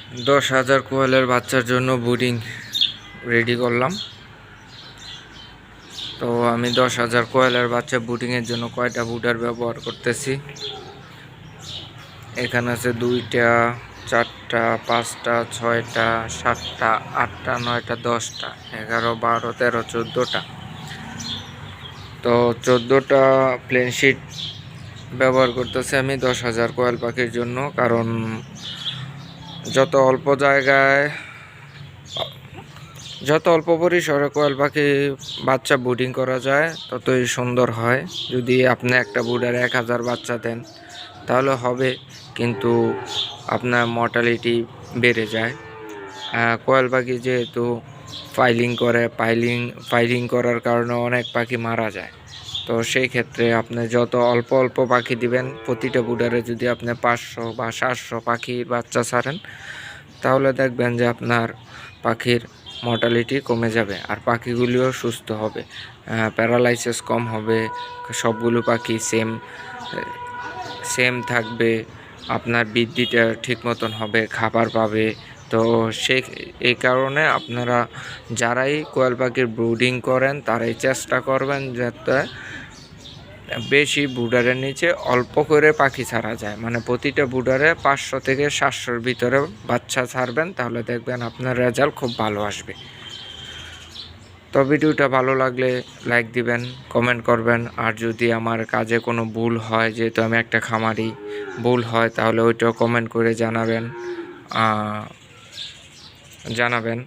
10,000 কোয়েলের বাচ্চার জন্য ব্রুডিং রেডি করলাম। তো আমি 10,000 কোয়েলের বাচ্চা ব্রুডিংয়ের জন্য কয়টা বুডার ব্যবহার করতেছি। এখানে আছে 2টা, 4টা, 5টা, 6টা, 7টা, 8টা, 9টা, 10টা, 11, 12, 13, 14টা। তো 14টা প্লেন শিট ব্যবহার করতেছি আমি 10,000 কোয়েল পাখির জন্য। কারণ যত অল্প পরিসরে কোয়েল পাখি বাচ্চা ব্রুডিং করা যায় ততই সুন্দর হয়। যদি আপনি একটা ব্রুডারে 1000 বাচ্চা দেন তাহলে হবে, কিন্তু আপনার মর্টালিটি বেড়ে যায়। কোয়েল পাখি যেহেতু ফাইলিং করার কারণে অনেক পাখি মারা যায়। তো সেই ক্ষেত্রে আপনি যত অল্প পাখি দিবেন, প্রতিটা ব্রুডারে যদি আপনি 500 বা 700 পাখির বাচ্চা ছাড়েন তাহলে দেখবেন যে আপনার পাখির মর্টালিটি কমে যাবে আর পাখিগুলিও সুস্থ হবে, প্যারালাইসিস কম হবে, সবগুলো পাখি সেম থাকবে, আপনার বৃদ্ধিটা ঠিক মতন হবে, খাবার পাবে। তো এই কারণে আপনারা যারাই কোয়েল পাখির ব্রুডিং করেন তারাই চেষ্টা করবেন যাতে বেশি ব্রুডারের নিচে অল্প করে পাখি ছাড়া যায়। মানে প্রতিটা ব্রুডারে 500 থেকে 700-র ভিতরে বাচ্চা ছাড়বেন, তাহলে দেখবেন আপনার রেজাল্ট খুব ভালো আসবে। তো ভিডিওটা ভালো লাগলে লাইক দিবেন, কমেন্ট করবেন। আর যদি আমার কাজে কোনো ভুল হয়, যেহেতু আমি একটা খামারি, ভুল হয় তাহলে ওইটাও কমেন্ট করে জানাবেন।